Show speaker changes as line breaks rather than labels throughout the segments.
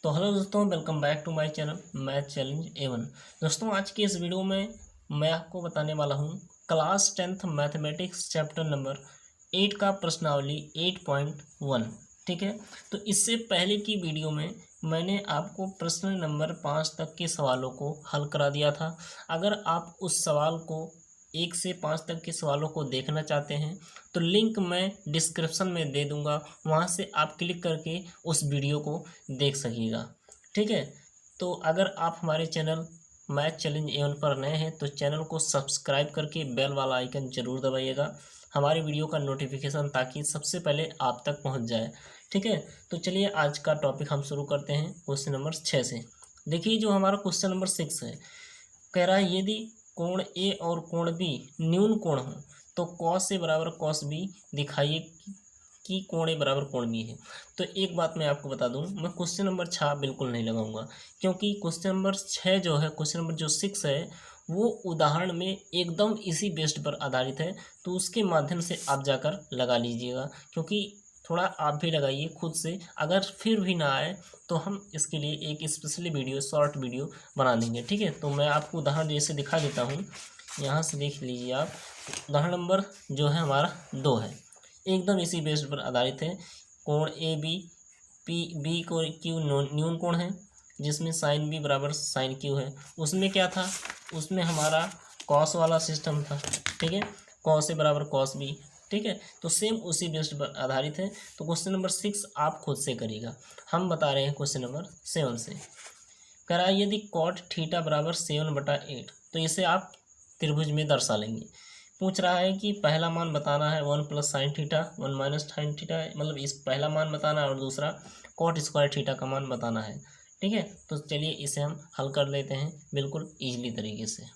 तो हेलो दोस्तों, welcome back to my channel math challenge A1। दोस्तों, आज के इस वीडियो में मैं आपको बताने वाला हूँ class 10th mathematics chapter number 8 का प्रश्नावली 8.1। ठीक है, तो इससे पहले की वीडियो में मैंने आपको प्रश्न नंबर 5 तक के सवालों को हल करा दिया था। अगर आप उस सवाल को 1 से 5 तक के सवालों को देखना चाहते हैं तो लिंक मैं डिस्क्रिप्शन में दे दूंगा, वहां से आप क्लिक करके उस वीडियो को देख सकिएगा। ठीक है, तो अगर आप हमारे चैनल मैथ चैलेंज A1 पर नए हैं तो चैनल को सब्सक्राइब करके बेल वाला आइकन जरूर दबाइएगा, हमारे वीडियो का नोटिफिकेशन ताकि सबसे पहले आप तक पहुंच जाए। ठीक है, तो चलिए आज का टॉपिक हम शुरू करते हैं क्वेश्चन नंबर 6 से। देखिए, जो हमारा क्वेश्चन नंबर 6 है, कह रहा है यदि कोण ए और कोण बी न्यून कोण हो तो कॉस ए बराबर कॉस बी दिखाइए कि कोण ए बराबर कोण बी है। तो एक बात मैं आपको बता दूं, मैं क्वेश्चन नंबर 6 बिल्कुल नहीं लगाऊंगा, क्योंकि क्वेश्चन नंबर 6 जो है, क्वेश्चन नंबर जो 6 है वो उदाहरण में एकदम इसी बेस्ड पर आधारित है, तो उसके माध्यम से आप जाकर लगा लीजिएगा। क्योंकि थोड़ा आप भी लगाइए खुद से, अगर फिर भी ना आए तो हम इसके लिए एक स्पेशली वीडियो, शॉर्ट वीडियो बना देंगे। ठीक है, तो मैं आपको उदाहरण जैसे दिखा देता हूँ, यहाँ से देख लीजिए आप। उदाहरण नंबर जो है हमारा 2 है, एकदम इसी बेस्ड पर आधारित है। कोण ए बी पी बी को क्यू न्यून कोण है, जिसमें साइन बी बराबर साइन क्यू है। उसमें क्या था, उसमें हमारा कॉस वाला सिस्टम था। ठीक है, कॉस ए बराबर कॉस बी। ठीक है, तो सेम उसी बेस्ड पर आधारित है। तो क्वेश्चन नंबर 6 आप खुद से करिएगा, हम बता रहे हैं क्वेश्चन नंबर 7 से। कह रहा है यदि कॉट थीटा बराबर 7/8, तो इसे आप त्रिभुज में दर्शा लेंगे। पूछ रहा है कि पहला मान बताना है 1 + sin थीटा 1 - sin थीटा, मतलब इस पहला मान बताना है, और दूसरा कॉट स्क्वायर थीटा का मान बताना है। ठीक है, तो चलिए इसे हम हल कर लेते हैं बिल्कुल ईजिली तरीके से।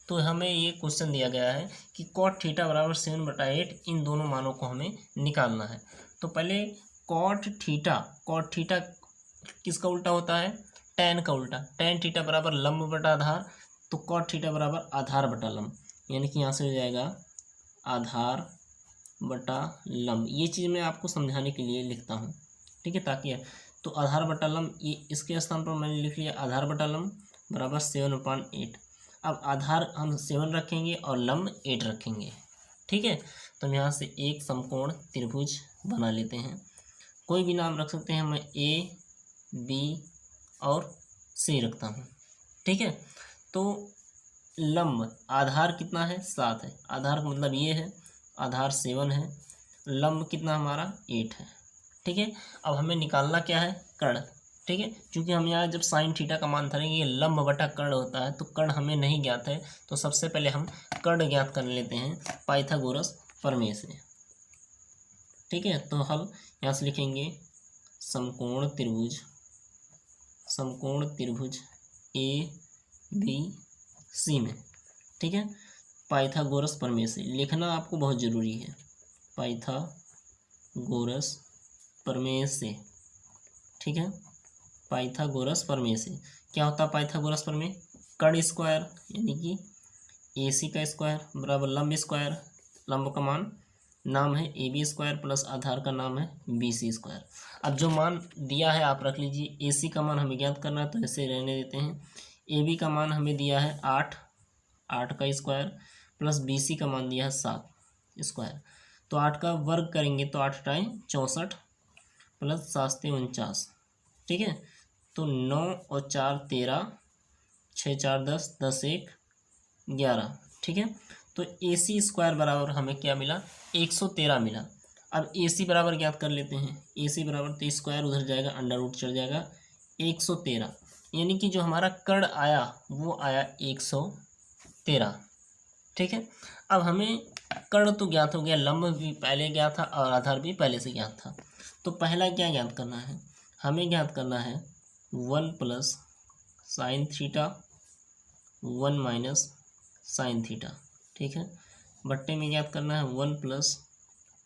तो हमें ये क्वेश्चन दिया गया है कि कॉट थीटा बराबर 7/8, इन दोनों मानों को हमें निकालना है। तो पहले कॉट थीटा किसका उल्टा होता है, टैन का उल्टा। टैन थीटा बराबर लंब बटा आधार, तो कॉट थीटा बराबर आधार बटा लंब, यानी कि यहाँ से हो जाएगा आधार बटा लंब। ये चीज़ मैं आपको समझाने के लिए लिखता हूँ। ठीक है, ताकि तो आधार बटा लंब, ये इसके स्थान पर मैंने लिख लिया आधार बटा लंब बराबर 7/8। अब आधार हम 7 रखेंगे और लंब 8 रखेंगे। ठीक है, तो हम यहाँ से एक समकोण त्रिभुज बना लेते हैं। कोई भी नाम रख सकते हैं, मैं ए बी और सी रखता हूँ। ठीक है, तो लंब आधार कितना है, 7 है। आधार का मतलब ये है, आधार 7 है, लंब कितना हमारा 8 है। ठीक है, अब हमें निकालना क्या है, कर्ण। ठीक है, क्योंकि हम यहाँ जब साइन थीटा का मान धरेंगे, ये लंब बटा कर्ण होता है, तो कर्ण हमें नहीं ज्ञात है। तो सबसे पहले हम कर्ण ज्ञात कर लेते हैं पाइथागोरस प्रमेय से। ठीक है, तो हल यहाँ से लिखेंगे समकोण त्रिभुज ए बी सी में। ठीक है, पाइथागोरस प्रमेय से लिखना आपको बहुत ज़रूरी है, पाइथागोरस प्रमेय से। ठीक है, पाइथागोरस प्रमेय से क्या होता है, पाइथागोरस प्रमेय कर्ण स्क्वायर यानी कि AC का स्क्वायर बराबर लंब स्क्वायर, लंब का मान नाम है AB स्क्वायर प्लस आधार का नाम है BC स्क्वायर। अब जो मान दिया है आप रख लीजिए। AC का मान हमें ज्ञात करना है, तो ऐसे रहने देते हैं। AB का मान हमें दिया है 8 का स्क्वायर प्लस BC का मान दिया है 7 स्क्वायर। तो 8 का वर्ग करेंगे तो 8 टाइम 64 प्लस 7 से 49। ठीक है, तो 9 और 4 13, 6 4 10, 10 1 11। ठीक है, तो AC स्क्वायर बराबर हमें क्या मिला, 113 मिला। अब AC बराबर ज्ञात कर लेते हैं। AC बराबर, तो स्क्वायर उधर जाएगा, अंडर रूट चढ़ जाएगा, 113, यानी कि जो हमारा कर्ण आया वो आया 113। ठीक है, अब हमें कर्ण तो ज्ञात हो गया, लंब भी पहले ज्ञात था और आधार भी पहले से ज्ञात था। तो पहला क्या ज्ञात करना है, हमें ज्ञात करना है 1 + sin थीटा 1 - sin थीटा। ठीक है, बट्टे में ज्ञात करना है 1 +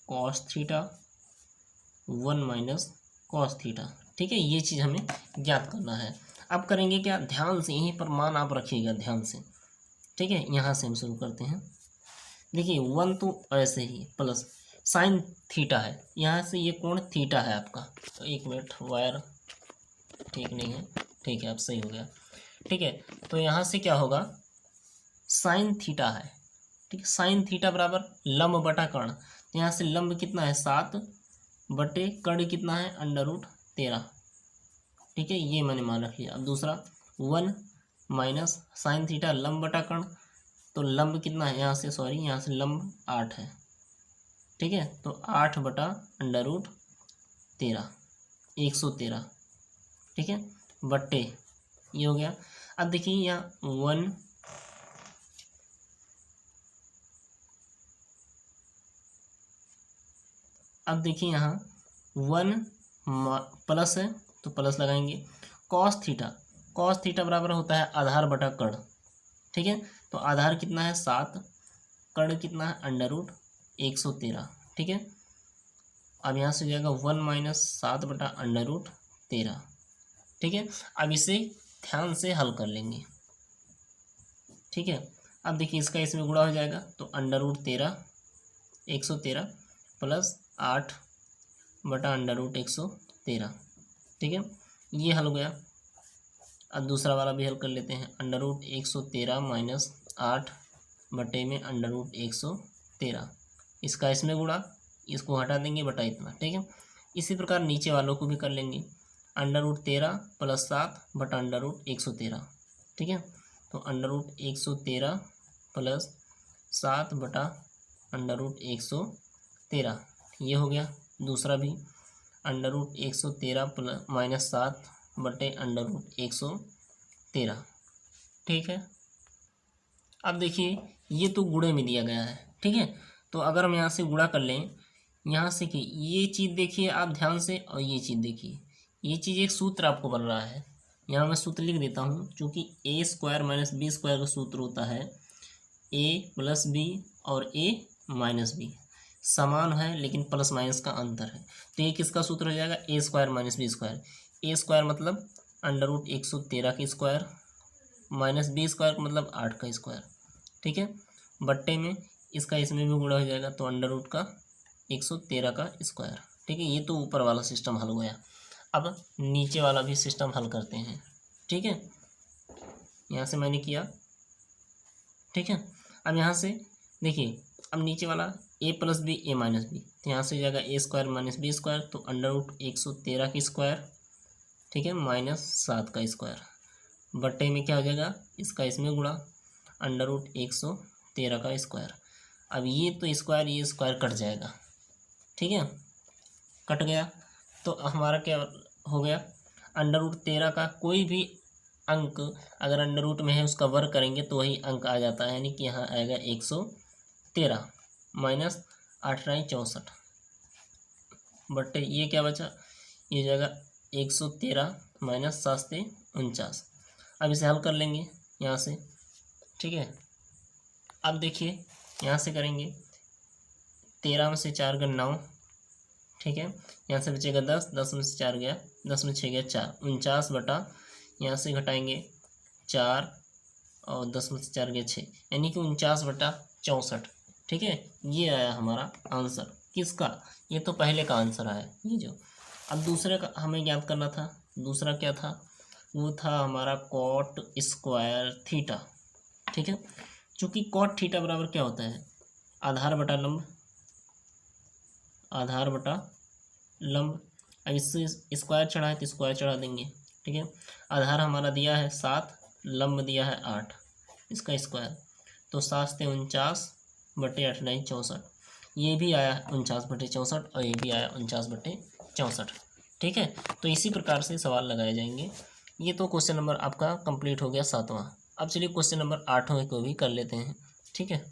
cos थीटा 1 - cos थीटा। ठीक है, ये चीज़ हमें ज्ञात करना है। अब करेंगे क्या, ध्यान से यहीं पर मान आप रखिएगा ध्यान से। ठीक है, यहाँ से हम शुरू करते हैं। देखिए 1 तो ऐसे ही प्लस साइन थीटा है, यहाँ से ये कोण थीटा है आपका। तो एक मिनट, वायर ठीक नहीं है, ठीक है, अब सही हो गया। ठीक है, तो यहाँ से क्या होगा, साइन थीटा है, ठीक है, साइन थीटा बराबर लंब बटा कर्ण, तो यहाँ से लंब कितना है 7 बटे कर्ण कितना है √13, ठीक है, ये मैंने मान रख लिया। अब दूसरा 1 माइनस साइन थीटा लंब बटा कर्ण, तो लंब कितना है यहाँ से, सॉरी यहाँ से लंब 8 है, ठीक है, तो 8 बटा √13 113, ठीक है, बट्टे ये हो गया। अब देखिए यहाँ 1 अब देखिए यहाँ 1 प्लस है तो प्लस लगाएंगे, कॉस थीटा बराबर होता है आधार बटा कर्ण, ठीक है, तो आधार कितना है 7, कर्ण कितना है √113, ठीक है। अब यहाँ से हो जाएगा 1 माइनस 7 बटा √13, ठीक है। अब इसे ध्यान से हल कर लेंगे, ठीक है। अब देखिए इसका इसमें गुणा हो जाएगा, तो √13 113 प्लस 8 बटा √113, ठीक है, ये हल हो गया। अब दूसरा वाला भी हल कर लेते हैं, √113 माइनस 8 बटे में √113, इसका इसमें गुणा, इसको हटा देंगे बटा इतना, ठीक है। इसी प्रकार नीचे वालों को भी कर लेंगे, √13 प्लस 7 बटा √113, ठीक है, तो √113 प्लस 7 बटा √113, ये हो गया। दूसरा भी √113 प्लस माइनस 7 बटे √113, ठीक है। अब देखिए ये तो गुणे में दिया गया है, ठीक है, तो अगर हम यहाँ से गुणा कर लें, यहाँ से कि ये चीज़ देखिए आप ध्यान से, और ये चीज़ देखिए, ये चीज़ एक सूत्र आपको बन रहा है, यहाँ मैं सूत्र लिख देता हूँ, चूँकि a² माइनस b² का सूत्र होता है a प्लस बी और a माइनस बी, समान है लेकिन प्लस माइनस का अंतर है, तो ये किसका सूत्र हो जाएगा, a² माइनस b², a² मतलब √113 का स्क्वायर माइनस b² का मतलब 8 का स्क्वायर, ठीक है, बट्टे में इसका इसमें भी गुणा हो जाएगा, तो √113 का स्क्वायर, ठीक है। ये तो ऊपर वाला सिस्टम हल हो गया। अब नीचे वाला भी सिस्टम हल करते हैं, ठीक है, यहाँ से मैंने किया, ठीक है। अब यहाँ से देखिए, अब नीचे वाला a plus b a minus b, तो यहाँ से हो जाएगा a² माइनस b², तो √113 की स्क्वायर, ठीक है, माइनस 7 का स्क्वायर, बट्टे में क्या हो जाएगा, इसका इसमें गुणा √113 का स्क्वायर। अब ये तो स्क्वायर ये स्क्वायर कट जाएगा, ठीक है, कट गया, तो हमारा क्या हो गया, √13 का कोई भी अंक अगर अंडर रूट में है उसका वर्ग करेंगे तो वही अंक आ जाता है, यानी कि यहाँ आएगा 113 माइनस 8 × 64 बट्टे ये क्या बचा, ये जाएगा 113 माइनस 7 से 49। अब इसे हल कर लेंगे यहाँ से, ठीक है। अब देखिए यहाँ से करेंगे, 13 में से 4 गया 9, ठीक है, यहाँ से बचेगा 10, 10 में से 4 गया, 10 में 6 गया 4, 49 बटा, यहाँ से घटाएंगे 4 और 10 में से 4 गया 6, यानी कि 49 बटा 64, ठीक है। ये आया हमारा आंसर, किसका, ये तो पहले का आंसर आया ये जो। अब दूसरे का हमें याद करना था, दूसरा क्या था, वो था हमारा कॉट स्क्वायर थीटा, ठीक है। चूँकि कॉट थीटा बराबर क्या होता है, आधार बटा लंब, आधार बटा लंब। अब इससे स्क्वायर चढ़ा है तो स्क्वायर चढ़ा देंगे, ठीक है। आधार हमारा दिया है 7, लंब दिया है 8, इसका स्क्वायर, तो 7 से 49 बटे 8 × 64, ये भी आया 49 बटे 64 और ये भी आया 49 बटे 64, ठीक है। तो इसी प्रकार से सवाल लगाए जाएंगे। ये तो क्वेश्चन नंबर आपका कंप्लीट हो गया 7वां। अब चलिए क्वेश्चन नंबर 8वें को भी कर लेते हैं, ठीक है।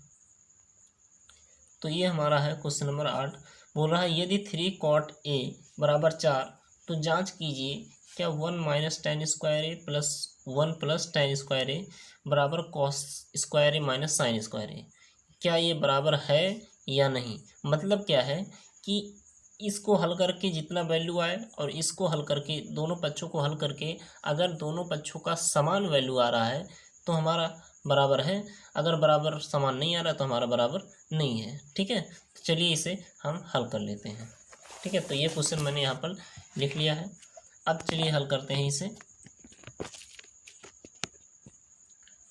तो ये हमारा है क्वेश्चन नंबर 8, बोल रहा है यदि 3 cot a बराबर 4 तो जांच कीजिए क्या 1 माइनस tan स्क्वायर ए प्लस 1 प्लस tan स्क्वायर ए बराबर cos स्क्वायर ए माइनस साइन स्क्वायर ए, क्या ये बराबर है या नहीं। मतलब क्या है कि इसको हल करके जितना वैल्यू आए और इसको हल करके, दोनों पक्षों को हल करके अगर दोनों पक्षों का समान वैल्यू आ रहा है तो हमारा बराबर है, अगर बराबर समान नहीं आ रहा तो हमारा बराबर नहीं है, ठीक है। तो चलिए इसे हम हल कर लेते हैं, ठीक है। तो ये क्वेश्चन मैंने यहाँ पर लिख लिया है। अब चलिए हल करते हैं इसे।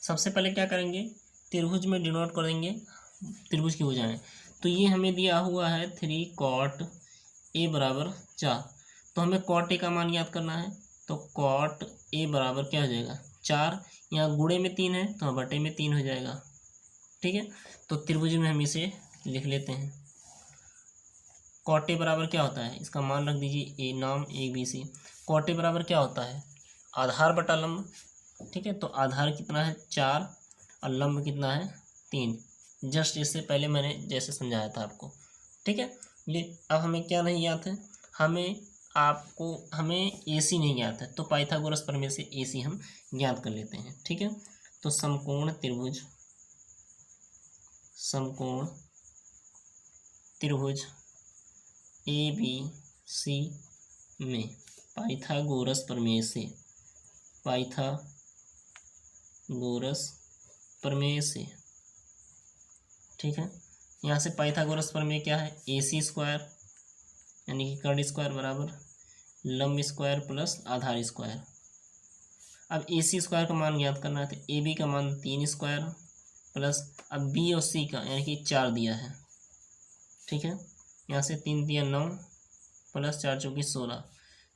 सबसे पहले क्या करेंगे, त्रिभुज में डिनोट करेंगे त्रिभुज की भुजाएं। तो ये हमें दिया हुआ है 3 cot ए बराबर 4। तो हमें cot ए का मान याद करना है। तो cot ए बराबर क्या हो जाएगा 4, यहाँ गुणे में 3 है तो बटे में 3 हो जाएगा। ठीक है, तो त्रिभुज में हम इसे लिख लेते हैं। cot ए बराबर क्या होता है, इसका मान रख दीजिए ए, नाम ABC। cot ए बराबर क्या होता है, आधार बटा लंब। ठीक है, तो आधार कितना है 4 और लंब कितना है 3। जस्ट इससे पहले मैंने जैसे समझाया था आपको। ठीक है, ये अब हमें क्या नहीं याद है, हमें AC नहीं याद है, तो पाइथागोरस प्रमेय से AC हम ज्ञात कर लेते हैं। ठीक है, तो समकोण त्रिभुज ABC में पाइथागोरस प्रमेय से ठीक है, यहाँ से पाइथागोरस प्रमेय क्या है, AC स्क्वायर यानी कि कर्ण स्क्वायर बराबर लंब स्क्वायर प्लस आधार स्क्वायर। अब AC स्क्वायर का मान ज्ञात करना है, तो AB का मान 3 स्क्वायर प्लस अब B और C का यानी कि 4 दिया है। ठीक है, यहाँ से 3 दिया 9 प्लस 4 चौकी 16,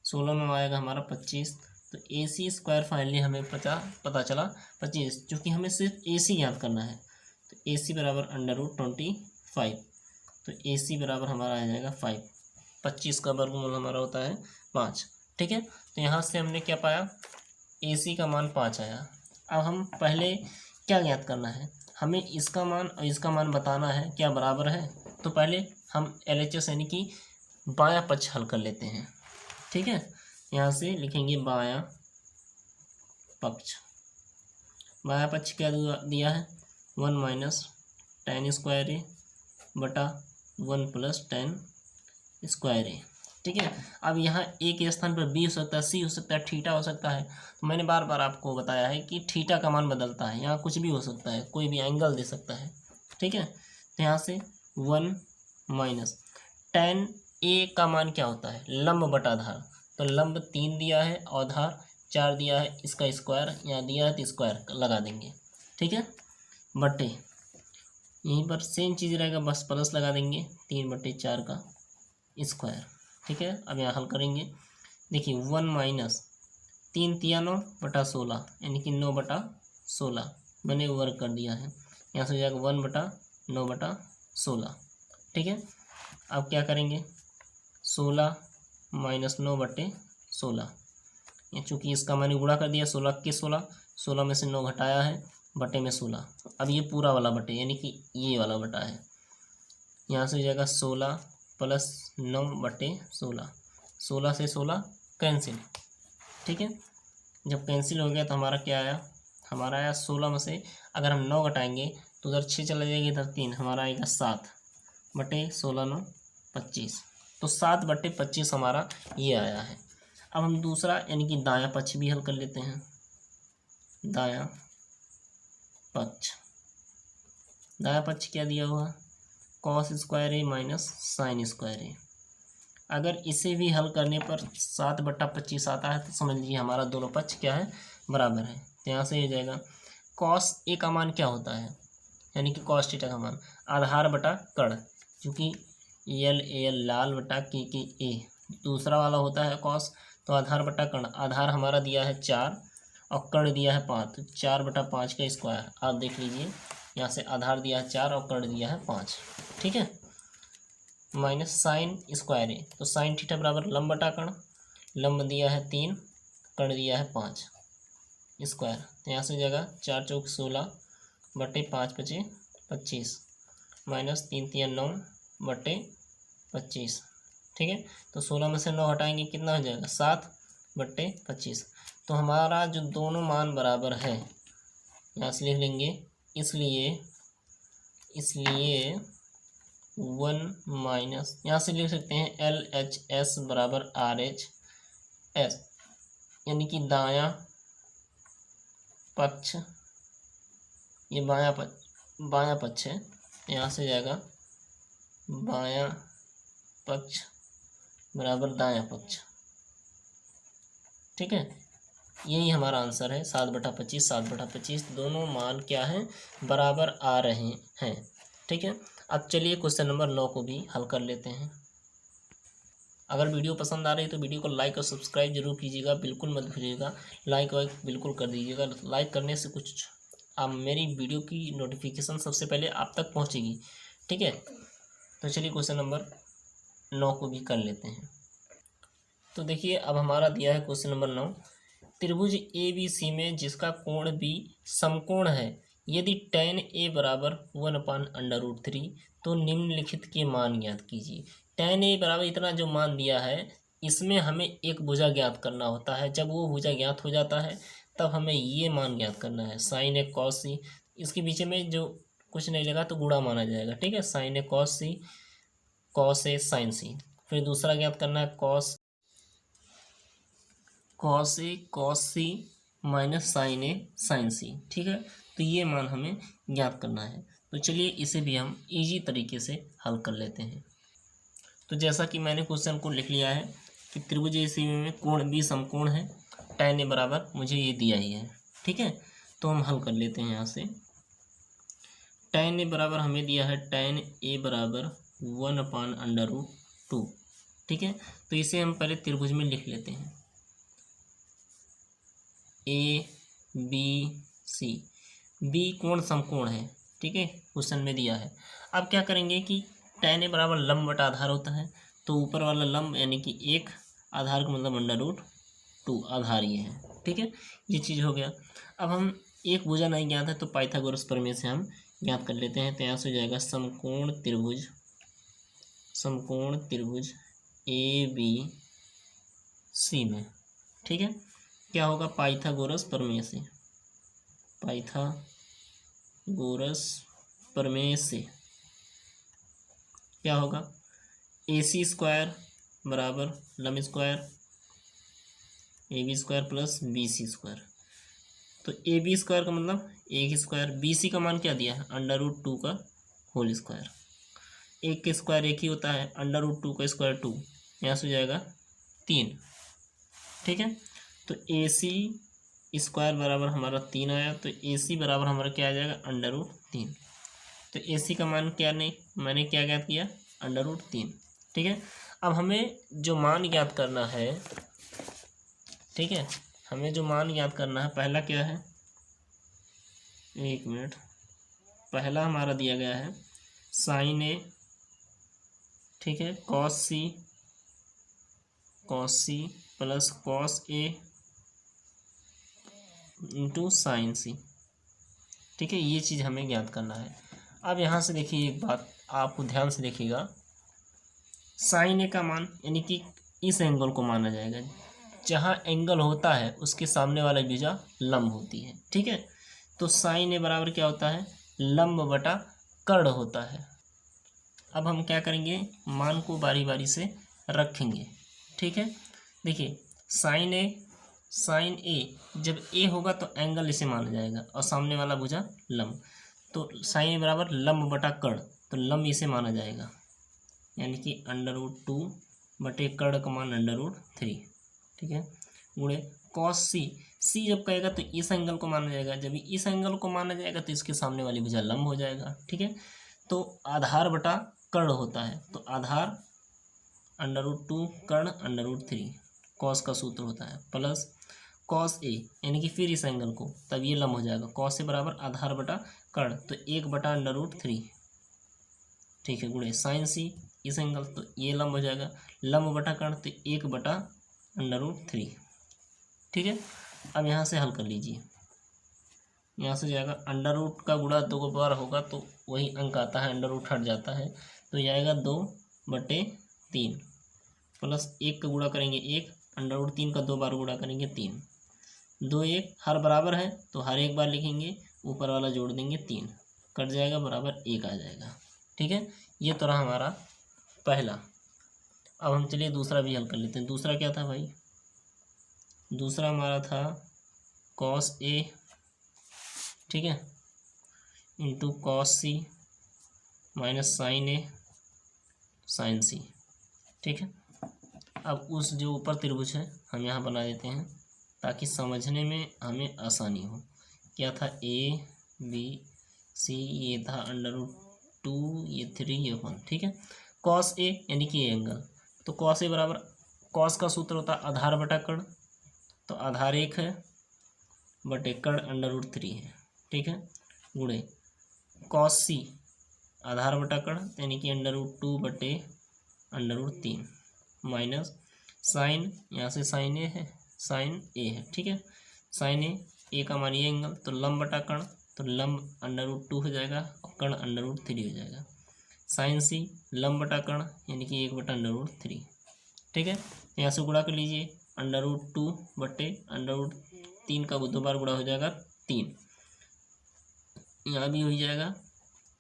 16 में आएगा हमारा 25। तो AC स्क्वायर फाइनली हमें पता चला 25, क्योंकि हमें सिर्फ AC याद करना है। तो AC बराबर √25। तो AC बराबर हमारा आ जाएगा 5। 25 का वर्गमूल हमारा होता है 5। ठीक है, तो यहाँ से हमने क्या पाया, AC का मान 5 आया। अब हम पहले क्या ज्ञात करना है, हमें इसका मान और इसका मान बताना है क्या बराबर है। तो पहले हम LHS यानी कि बायां पक्ष हल कर लेते हैं। ठीक है, यहाँ से लिखेंगे बायां पक्ष क्या दिया है 1 माइनस tan स्क्वायर ए बटा 1 प्लस tan स्क्वायर ए। ठीक है, अब यहाँ ए के स्थान पर B हो सकता है, C हो सकता है, थीटा हो सकता है। तो मैंने बार बार आपको बताया है कि थीटा का मान बदलता है, यहाँ कुछ भी हो सकता है, कोई भी एंगल दे सकता है। ठीक है, तो यहाँ से 1 माइनस tan ए का मान क्या होता है, लंब बटा आधार। तो लंब 3 दिया है और आधार 4 दिया है, इसका स्क्वायर यहाँ दिया है तो स्क्वायर लगा देंगे। ठीक है, बटे यहीं पर सेम चीज़ रहेगा, बस प्लस लगा देंगे 3/4 का स्क्वायर। ठीक है, अब यहाँ हल करेंगे। देखिए 1 माइनस 3 तिया 9 बटा 16 यानी कि 9/16 मैंने वर्क कर दिया है। यहाँ से हो जाएगा 1/9/16। ठीक है, अब क्या करेंगे 16 माइनस 9/16, चूँकि इसका मैंने गुणा कर दिया 16 के 16 में से 9 घटाया है बटे में 16। अब ये पूरा वाला बटे यानी कि ये वाला बटा है, यहाँ से हो जाएगा 16 प्लस 9/16, 16 से 16 कैंसिल। ठीक है, जब कैंसिल हो गया तो हमारा क्या आया, हमारा आया 16 में से अगर हम 9 घटाएंगे तो उधर 6 चला जाएगा, इधर 3, हमारा आएगा 7/16 9 25। तो 7/25 हमारा ये आया है। अब हम दूसरा यानी कि दायां पक्ष भी हल कर लेते हैं। दायां पक्ष क्या दिया हुआ, cos स्क्वायर ए माइनस साइन स्क्वायर ए। अगर इसे भी हल करने पर 7/25 आता है तो समझ लीजिए हमारा दोनों पक्ष क्या है, बराबर है। तो यहाँ से हो जाएगा cos ए का मान क्या होता है, यानी कि cos थीटा का मान आधार बटा कर्ण, क्योंकि L लाल बटा के ए दूसरा वाला होता है cos, तो आधार बटा कर्ण। आधार हमारा दिया है 4 और कर्ण दिया है 5, तो 4/5 का स्क्वायर। आप देख लीजिए यहाँ से आधार दिया है 4 और कर्ण दिया है 5। ठीक है, माइनस साइन स्क्वायर ए, तो साइन थीटा बराबर लंब बटा कर्ण, लंब दिया है 3 कर्ण दिया है 5 स्क्वायर। तो यहाँ से हो जाएगा 4 चौक 16 बटे 5 पचे 25 माइनस 3 तिया 9 बटे 25। ठीक है, तो 16 में से 9 हटाएंगे कितना हो जाएगा 7/25। तो हमारा जो दोनों मान बराबर है यहाँ से लिख लेंगे, इसलिए 1 माइनस यहाँ से लिख सकते हैं LHS बराबर RHS, यानी कि दायां पक्ष, ये बायां पक्ष है, यहाँ से जाएगा बायां पक्ष बराबर दायां पक्ष। ठीक है, यही हमारा आंसर है 7/25। 7/25 दोनों मान क्या हैं, बराबर आ रहे हैं। ठीक है, अब चलिए क्वेश्चन नंबर 9 को भी हल कर लेते हैं। अगर वीडियो पसंद आ रही है तो वीडियो को लाइक और सब्सक्राइब जरूर कीजिएगा, बिल्कुल मत भूलिएगा, लाइक वाइक बिल्कुल कर दीजिएगा। लाइक करने से कुछ आप मेरी वीडियो की नोटिफिकेशन सबसे पहले आप तक पहुंचेगी। ठीक है, तो चलिए क्वेश्चन नंबर 9 को भी कर लेते हैं। तो देखिए, अब हमारा दिया है क्वेश्चन नंबर 9, त्रिभुज ए बी सी में जिसका कोण बी समकोण है, यदि tan a बराबर 1/√3 तो निम्नलिखित के मान ज्ञात कीजिए। tan a बराबर इतना जो मान दिया है, इसमें हमें एक भुजा ज्ञात करना होता है। जब वो भुजा ज्ञात हो जाता है तब हमें ये मान ज्ञात करना है, sin a cos c। इसके पीछे में जो कुछ नहीं लगा तो गुणा माना जाएगा। ठीक है, sin a cos c, cos a sin c। फिर दूसरा ज्ञात करना है cos a cos c minus sin a sin c। ठीक है, तो ये मान हमें ज्ञात करना है। तो चलिए इसे भी हम इजी तरीके से हल कर लेते हैं। तो जैसा कि मैंने क्वेश्चन को लिख लिया है कि त्रिभुज एसी में कोण बी समकोण है, tan a बराबर मुझे ये दिया ही है। ठीक है, तो हम हल कर लेते हैं यहाँ से। tan a बराबर हमें दिया है, tan a बराबर 1/√2। ठीक है, तो इसे हम पहले त्रिभुज में लिख लेते हैं, ए बी सी। बी कोण समकोण है। ठीक है, क्वेश्चन में दिया है। अब क्या करेंगे कि tan a बराबर लंब बटा आधार होता है, तो ऊपर वाला लंब यानी कि 1, आधार का मतलब √2, आधार ये है। ठीक है, ये चीज़ हो गया। अब हम एक भुजा नहीं ज्ञात है तो पाइथागोरस प्रमेय से हम ज्ञात कर लेते हैं। तो यहाँ से हो जाएगा समकोण त्रिभुज ए बी सी में। ठीक है, क्या होगा, पाइथागोरस प्रमेय से क्या होगा, AC स्क्वायर बराबर लंब square AB square plus BC square. तो AB स्क्वायर का मतलब 1 स्क्वायर, BC का मान क्या दिया है, √2 का होल स्क्वायर। 1 का स्क्वायर 1 ही होता है, √2 का स्क्वायर 2, यहाँ से हो जाएगा 3। ठीक है, तो AC स्क्वायर बराबर हमारा 3 आया, तो AC बराबर हमारा क्या आ जाएगा, √3। तो AC का मान क्या, नहीं मैंने क्या ज्ञात किया, √3। ठीक है, अब हमें जो मान ज्ञात करना है, ठीक है, हमें जो मान ज्ञात करना है, पहला क्या है, 1 मिनट, पहला हमारा दिया गया है sin a, ठीक है, cos c plus cos a into sin c। ठीक है, ये चीज़ हमें ज्ञात करना है। अब यहाँ से देखिए, एक बात आपको ध्यान से देखिएगा, sin a का मान यानी कि इस एंगल को माना जाएगा, जहाँ एंगल होता है उसके सामने वाला भुजा लंब होती है। ठीक है, तो sin a बराबर क्या होता है, लंब बटा कर्ण होता है। अब हम क्या करेंगे, मान को बारी बारी से रखेंगे। ठीक है, देखिए sin a जब a होगा तो एंगल इसे माना जाएगा और सामने वाला भुजा लंब, तो sin a बराबर लंब बटा कर्ण, तो लंब इसे माना जाएगा, यानी कि √2 बटे कर्ण का मान √3। ठीक है, गुणे cos c जब कहेगा तो इस एंगल को माना जाएगा, जब इस एंगल को माना जाएगा तो इसके सामने वाली भुजा लंब हो जाएगा। ठीक है, तो आधार बटा कर्ण होता है, तो आधार √2 कर्ण √3, कॉस का सूत्र होता है, प्लस cos a यानी कि फिर इस एंगल को, तब ये लंब हो जाएगा, cos a बराबर आधार बटा कर्ण, तो 1/√3। ठीक है, गुणे sin c इस एंगल, तो ये लंब हो जाएगा, लंब बटा कर्ण तो 1/√3। ठीक है, अब यहाँ से हल कर लीजिए, यहाँ से जाएगा अंडर रूट का गुणा 2 बार होगा तो वही अंक आता है, अंडर रूट हट जाता है, तो जाएगा 2/3 प्लस 1 का गुणा करेंगे 1, √3 का 2 बार गुणा करेंगे 3, 2 1 हर बराबर है तो हर एक बार लिखेंगे, ऊपर वाला जोड़ देंगे 3, कट जाएगा बराबर 1 आ जाएगा। ठीक है, ये तो रहा हमारा पहला। अब हम चलिए दूसरा भी हल कर लेते हैं। दूसरा क्या था भाई, दूसरा हमारा था cos a, ठीक है, into cos c minus sin a sin c। ठीक है, अब उस जो ऊपर त्रिभुज है हम यहाँ बना देते हैं, ताकि समझने में हमें आसानी हो। क्या था, ए बी सी, ये था √2, ये 3, ये 1, ठीक है। कॉस ए यानी कि ये एंगल, तो कॉस ए बराबर, कॉस का सूत्र होता है आधार बटा कर्ण, तो आधार 1 है बटे कर्ण √3 है, ठीक है, गुणे कॉस सी आधार बटा कर्ण यानी कि √2 बटे √3 माइनस साइन, यहाँ से साइन ए है, साइन ए है, ठीक है, साइन ए का मान ये एंगल, तो लंब बटा कर्ण, तो लंब √2 हो जाएगा और कर्ण √3 हो जाएगा। साइन सी लंब बटा कर्ण यानी कि 1 बटा √3, ठीक है। यहाँ से गुणा कर लीजिए, √2 बटे √3 का 2 बार गुणा हो जाएगा 3, यहाँ भी हो जाएगा,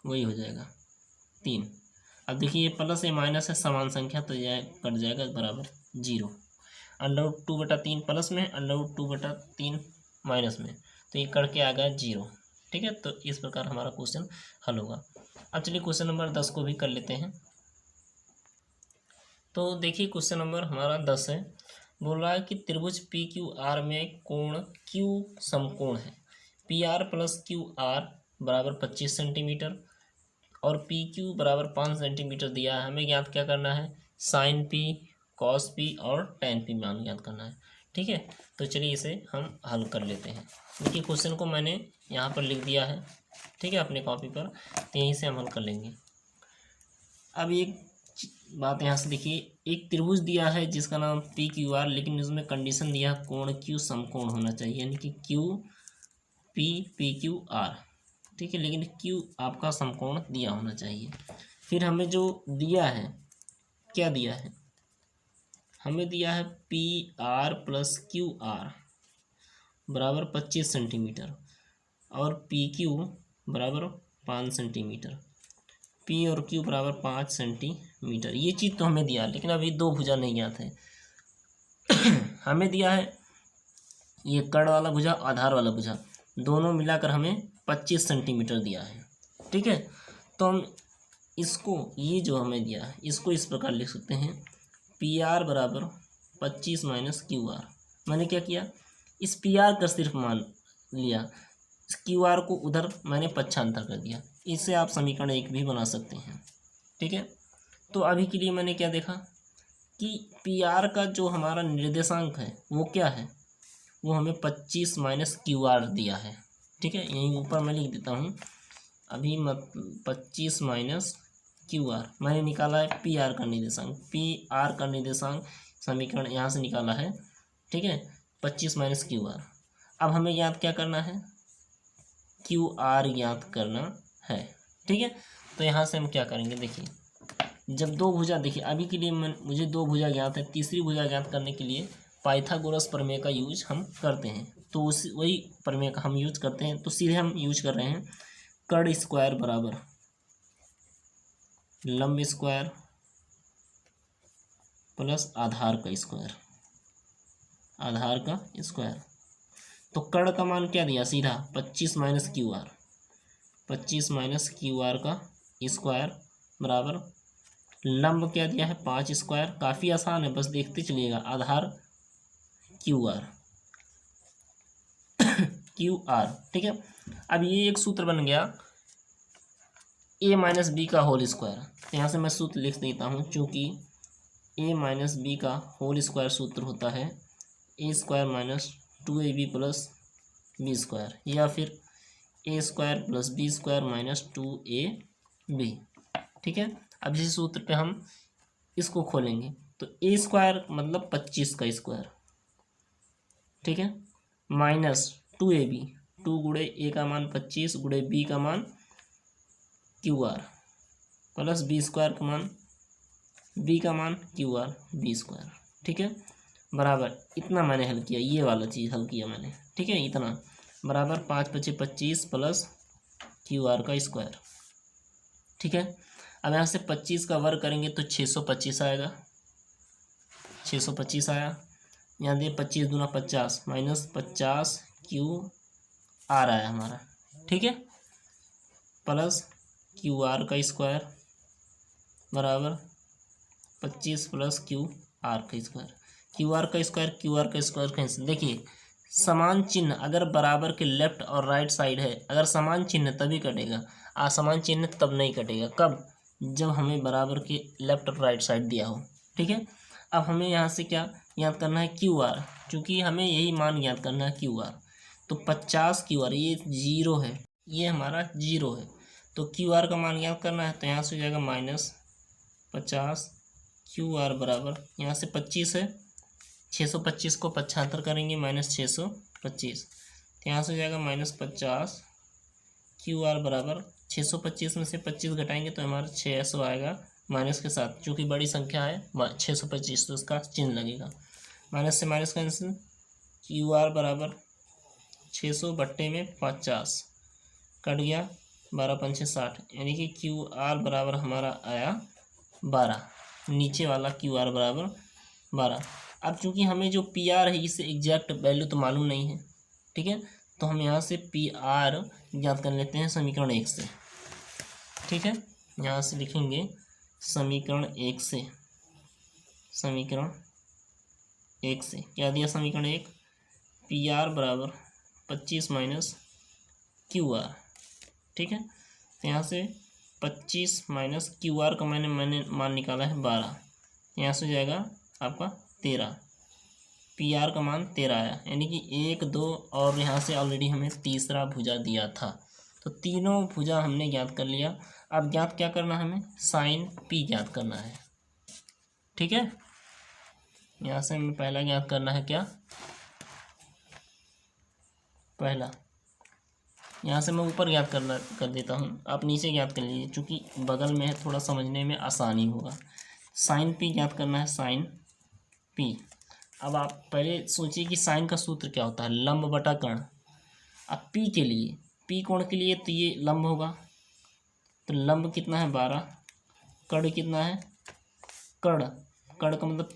वही हो जाएगा 3। अब देखिए ये प्लस है माइनस है, समान संख्या, तो यह कट जाएगा बराबर 0। √2 बटा 3 प्लस में, √2 बटा 3 माइनस में, तो ये कट के आ गया 0, ठीक है। तो इस प्रकार हमारा क्वेश्चन हल होगा। अब चलिए क्वेश्चन नंबर 10 को भी कर लेते हैं। तो देखिए क्वेश्चन नंबर हमारा 10 है, बोल रहा है कि त्रिभुज पी क्यू आर में कोण क्यू समकोण है। P R plus Q R बराबर 25 सेंटीमीटर और पी क्यू बराबर 5 सेंटीमीटर दिया है। हमें ज्ञात क्या करना है, साइन पी, कॉस पी और टेन पी मान ज्ञात करना है, ठीक है। तो चलिए इसे हम हल कर लेते हैं। देखिए क्वेश्चन को मैंने यहाँ पर लिख दिया है, ठीक है, अपने कॉपी पर, तो यहीं से हम हल कर लेंगे। अब एक बात यहाँ से देखिए, एक त्रिभुज दिया है जिसका नाम पी क्यू आर, लेकिन उसमें कंडीशन दिया है कोण क्यू समकोण होना चाहिए, यानी कि Q P P Q R, ठीक है, लेकिन क्यू आपका समकोण दिया होना चाहिए। फिर हमें जो दिया है, क्या दिया है, हमें दिया है P R plus Q R बराबर 25 सेंटीमीटर और पी क्यू बराबर 5 सेंटीमीटर, पी और क्यू बराबर 5 सेंटीमीटर। ये चीज़ तो हमें दिया, लेकिन अभी दो भुजा नहीं ज्ञात है। हमें दिया है ये कर्ण वाला भुजा, आधार वाला भुजा, दोनों मिलाकर हमें 25 सेंटीमीटर दिया है, ठीक है। तो हम इसको, ये जो हमें दिया है इसको इस प्रकार लिख सकते हैं, पी आर बराबर 25 माइनस क्यू आर। मैंने क्या किया, इस पी आर का सिर्फ मान लिया, क्यू आर को उधर मैंने पक्षांतर कर दिया। इससे आप समीकरण 1 भी बना सकते हैं, ठीक है। तो अभी के लिए मैंने क्या देखा कि पी आर का जो हमारा निर्देशांक है वो क्या है, वो हमें 25 माइनस क्यू आर दिया है, ठीक है। यहीं ऊपर मैं लिख देता हूँ अभी, 25 माइनस क्यू आर मैंने निकाला है पी आर का निर्देशांक, पी आर का निर्देशांक समीकरण यहाँ से निकाला है, ठीक है, 25 माइनस क्यू आर। अब हमें याद क्या करना है, क्यू आर ज्ञात करना है, ठीक है। तो यहाँ से हम क्या करेंगे, देखिए जब दो भुजा, देखिए अभी के लिए मुझे दो भुजा ज्ञात है, तीसरी भुजा ज्ञात करने के लिए पाइथागोरस प्रमेय का यूज हम करते हैं, तो उस वही प्रमेय का हम यूज करते हैं। तो सीधे हम यूज कर रहे हैं कर्ण स्क्वायर बराबर लंब स्क्वायर प्लस आधार का स्क्वायर, आधार का स्क्वायर। तो कर्ण का मान क्या दिया, सीधा 25 minus Q R, 25 minus Q R का स्क्वायर बराबर लंब क्या दिया है 5 स्क्वायर, काफ़ी आसान है, बस देखते चलिएगा, आधार क्यू आर, क्यू आर, ठीक है। अब ये एक सूत्र बन गया ए माइनस बी का होल स्क्वायर। यहाँ से मैं सूत्र लिख देता हूँ, चूँकि ए माइनस बी का होल स्क्वायर सूत्र होता है A square minus 2ab plus B square, या फिर A square plus B square minus 2ab, ठीक है। अब इसी सूत्र पे हम इसको खोलेंगे, तो ए स्क्वायर मतलब 25 का स्क्वायर, ठीक है, माइनस 2ab, 2 गुणे ए का मान 25 गुणे बी का मान q r, plus B square का मान, बी का मान क्यू आर बी स्क्वायर, ठीक है, बराबर इतना मैंने हल किया, ये वाला चीज़ हल किया मैंने, ठीक है, इतना बराबर 5 × 25 प्लस क्यू आर का स्क्वायर, ठीक है। अब यहाँ से 25 का वर्ग करेंगे तो 625 आएगा, 625 आया, यहाँ दे 25 दूना 50 माइनस 50 क्यू आर आया हमारा, ठीक है, प्लस क्यू आर का स्क्वायर बराबर 25 प्लस क्यू आर का स्क्वायर, क्यू आर का स्क्वायर कैंसिल। देखिए समान चिन्ह अगर बराबर के लेफ्ट और राइट साइड है, अगर समान चिन्ह तभी कटेगा, असमान चिन्ह तब नहीं कटेगा। कब? जब हमें बराबर के लेफ्ट और राइट साइड दिया हो। ठीक है, अब हमें यहाँ से क्या याद करना है? क्यू आर, चूँकि हमें यही मान याद करना है क्यू आर। तो 50 क्यू आर, ये 0 है, ये हमारा 0 है, तो क्यू आर का मान याद करना है। तो यहाँ से हो जाएगा -50 क्यू आर बराबर, यहाँ से 25 है, 625 को 75 करेंगे -625, तो यहाँ से हो जाएगा -50 क्यू आर बराबर 625 में से 25 घटाएंगे तो हमारा 600 आएगा माइनस के साथ, चूँकि बड़ी संख्या है 625 तो उसका चिन्ह लगेगा। माइनस से माइनस कैंसिल, क्यू आर बराबर 600 बट्टे में 50 कट गया, 12 पंचे 60, यानी कि क्यू आर बराबर हमारा आया 12, नीचे वाला क्यू आर बराबर 12। अब चूंकि हमें जो पी आर है इससे एग्जैक्ट वैल्यू तो मालूम नहीं है, ठीक है, तो हम यहाँ से पी आर ज्ञात कर लेते हैं समीकरण 1 से। ठीक है, यहाँ से लिखेंगे समीकरण 1 से, समीकरण 1 से क्या दिया? समीकरण 1 पी आर बराबर 25 माइनस क्यू आर। ठीक है, तो यहाँ से 25 माइनस क्यू आर का मैंने मान निकाला है 12, यहाँ से हो जाएगा आपका 13, पी आर का मान 13 आया, यानी कि 1 2 और यहाँ से ऑलरेडी हमें तीसरा भुजा दिया था, तो तीनों भुजा हमने ज्ञात कर लिया। अब ज्ञात क्या करना है? हमें साइन पी ज्ञात करना है। ठीक है, यहाँ से हमें पहला ज्ञात करना है क्या? पहला यहाँ से मैं ऊपर ज्ञात कर देता हूँ, आप नीचे ज्ञात कर लीजिए, चूँकि बगल में है थोड़ा समझने में आसानी होगा। साइन पी ज्ञात करना है, साइन पी। अब आप पहले सोचिए कि साइन का सूत्र क्या होता है? लंब बटा कर्ण। अब पी के लिए, पी कोण के लिए तो ये लंब होगा, तो लंब कितना है? 12, कर्ण कितना है? कर्ण, कर्ण का मतलब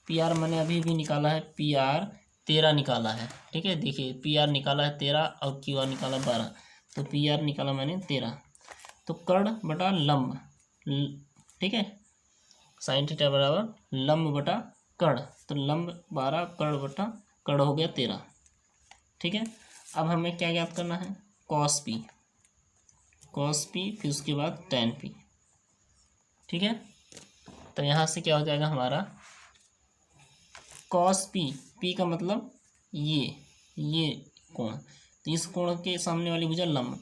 पी आर मैंने अभी भी निकाला है, पी आर 13 निकाला है। ठीक है, देखिए पी आर निकाला है 13 और क्यू आर निकाला 12, तो पी आर निकाला मैंने 13, तो कर्ण बटा लंब, ठीक है, साइन थीटा बराबर लंब बटा कर्ण, तो लंब 12 कर्ण बटा कर्ण हो गया 13। ठीक है, अब हमें क्या ज्ञात करना है? कॉस पी, कॉस पी फिर उसके बाद टैन पी। ठीक है, तो यहाँ से क्या हो जाएगा हमारा? कॉस पी, पी का मतलब ये कोण, तो इस कोण के सामने वाली भुजा लंब,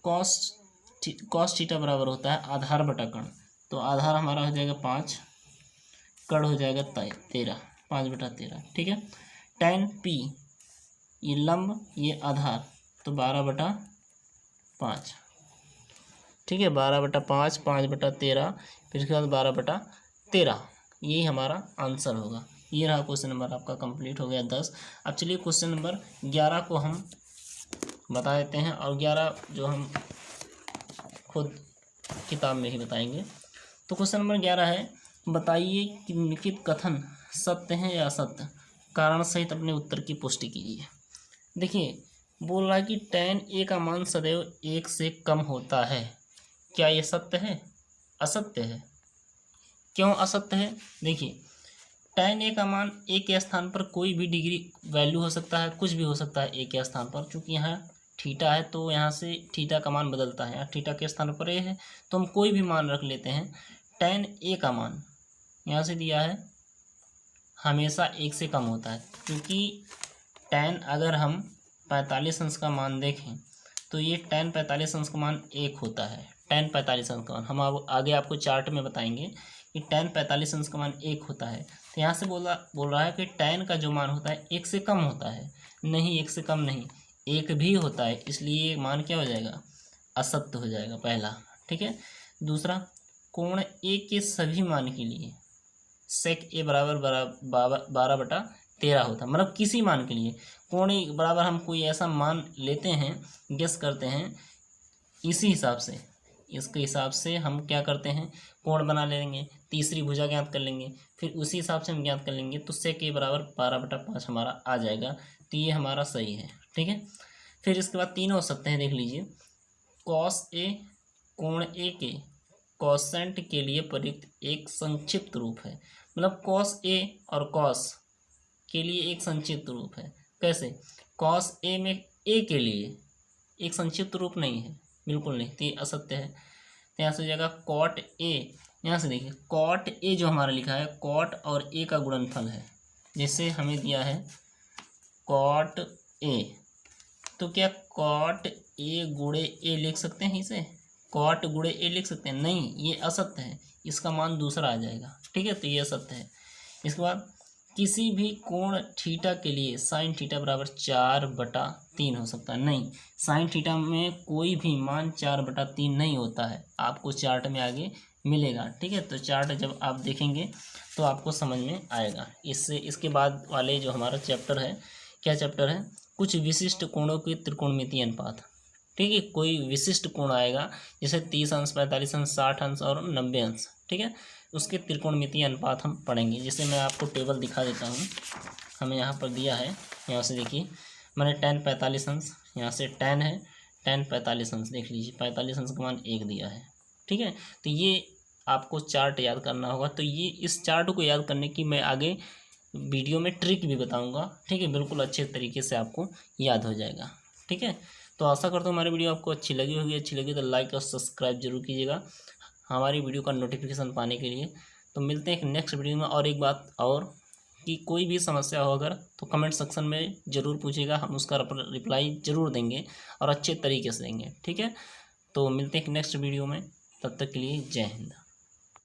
कॉस थीटा बराबर होता है आधार बटा कर्ण, तो आधार हमारा हो जाएगा 5, कर्ण हो जाएगा 13, 5 बटा 13। ठीक है, टैन पी, ये लंब ये आधार, तो 12 बटा 5। ठीक है, 12 बटा 5, 5 बटा 13, फिर उसके बाद 12 बटा 13, यही हमारा आंसर होगा। ये रहा क्वेश्चन नंबर आपका कंप्लीट हो गया 10। अब चलिए क्वेश्चन नंबर 11 को हम बता देते हैं, और 11 जो हम खुद किताब में ही बताएंगे। तो क्वेश्चन नंबर 11 है, बताइए कि निम्नलिखित कथन सत्य है या असत्य, कारण सहित अपने उत्तर की पुष्टि कीजिए। देखिए बोल रहा है कि tan a का मान सदैव 1 से कम होता है, क्या ये सत्य है? असत्य है। क्यों असत्य है? देखिए tan a का मान a के स्थान पर कोई भी डिग्री वैल्यू हो सकता है, कुछ भी हो सकता है a के स्थान पर, चूँकि यहाँ थीटा है तो यहाँ से थीटा का मान बदलता है, यहाँ थीटा के स्थान पर a है तो हम कोई भी मान रख लेते हैं। tan a का मान यहाँ से दिया है हमेशा 1 से कम होता है, क्योंकि tan अगर हम 45 अंश का मान देखें तो ये tan 45 अंश का मान 1 होता है। tan 45 अंश का मान हम आगे आपको चार्ट में बताएंगे कि tan 45 अंश का मान 1 होता है। तो यहाँ से बोल रहा है कि tan का जो मान होता है 1 से कम होता है, नहीं 1 से कम नहीं, 1 भी होता है, इसलिए ये मान क्या हो जाएगा? असत्य हो जाएगा पहला। ठीक है, दूसरा कोण a के सभी मान के लिए sec a बराबर 12 बटा 13 होता है, मतलब किसी मान के लिए कोण बराबर हम कोई ऐसा मान लेते हैं, गेस करते हैं, इसी हिसाब से इसके हिसाब से हम क्या करते हैं? कोण बना लेंगे, तीसरी भुजा ज्ञात कर लेंगे, फिर उसी हिसाब से हम ज्ञात कर लेंगे, तो sec a बराबर 12 बटा 5 हमारा आ जाएगा, तो ये हमारा सही है। ठीक है, फिर इसके बाद तीनों सत्य हैं, देख लीजिए। cos a कोण a के कोसेंट के लिए प्रयुक्त एक संक्षिप्त रूप है, मतलब cos a और cos के लिए एक संक्षिप्त रूप है, कैसे, कॉस ए में ए के लिए एक संक्षिप्त रूप नहीं है, बिल्कुल नहीं, तो ये असत्य है। तो यहाँ से हो जाएगा कॉट ए। यहाँ से देखिए कॉट ए जो हमारा लिखा है, कॉट और ए का गुणनफल है, जैसे हमें दिया है कॉट ए, तो क्या कॉट ए गुणे ए लिख सकते हैं इसे, कॉट गुणे ए लिख सकते हैं, नहीं, ये असत्य है, इसका मान दूसरा आ जाएगा, ठीक है, तो ये असत्य है। इसके बाद किसी भी कोण थीटा के लिए साइन थीटा बराबर 4/3 हो सकता है, नहीं, साइन थीटा में कोई भी मान 4/3 नहीं होता है, आपको चार्ट में आगे मिलेगा, ठीक है, तो चार्ट जब आप देखेंगे तो आपको समझ में आएगा। इससे इसके बाद वाले जो हमारा चैप्टर है, क्या चैप्टर है, कुछ विशिष्ट कोणों के त्रिकोणमितीय अनुपात, ठीक है, कोई विशिष्ट कोण आएगा जैसे 30 अंश, 45 अंश, 60 अंश और 90 अंश, ठीक है, उसके त्रिकोणमितीय अनुपात हम पढ़ेंगे। जैसे मैं आपको टेबल दिखा देता हूँ, हमें यहाँ पर दिया है, यहाँ से देखिए मैंने tan 45 अंश, यहाँ से tan है, tan 45 अंश देख लीजिए, 45 अंश का मान 1 दिया है, ठीक है, तो ये आपको चार्ट याद करना होगा। तो ये इस चार्ट को याद करने की मैं आगे वीडियो में ट्रिक भी बताऊँगा, ठीक है, बिल्कुल अच्छे तरीके से आपको याद हो जाएगा, ठीक है। तो आशा करता हूँ हमारी वीडियो आपको अच्छी लगी होगी, अच्छी लगी तो लाइक और सब्सक्राइब जरूर कीजिएगा हमारी वीडियो का नोटिफिकेशन पाने के लिए। तो मिलते हैं एक नेक्स्ट वीडियो में। और एक बात और कि कोई भी समस्या हो अगर तो कमेंट सेक्शन में ज़रूर पूछिएगा, हम उसका रिप्लाई ज़रूर देंगे और अच्छे तरीके से देंगे, ठीक है। तो मिलते हैं एक नेक्स्ट वीडियो में, तब तक के लिए जय हिंद।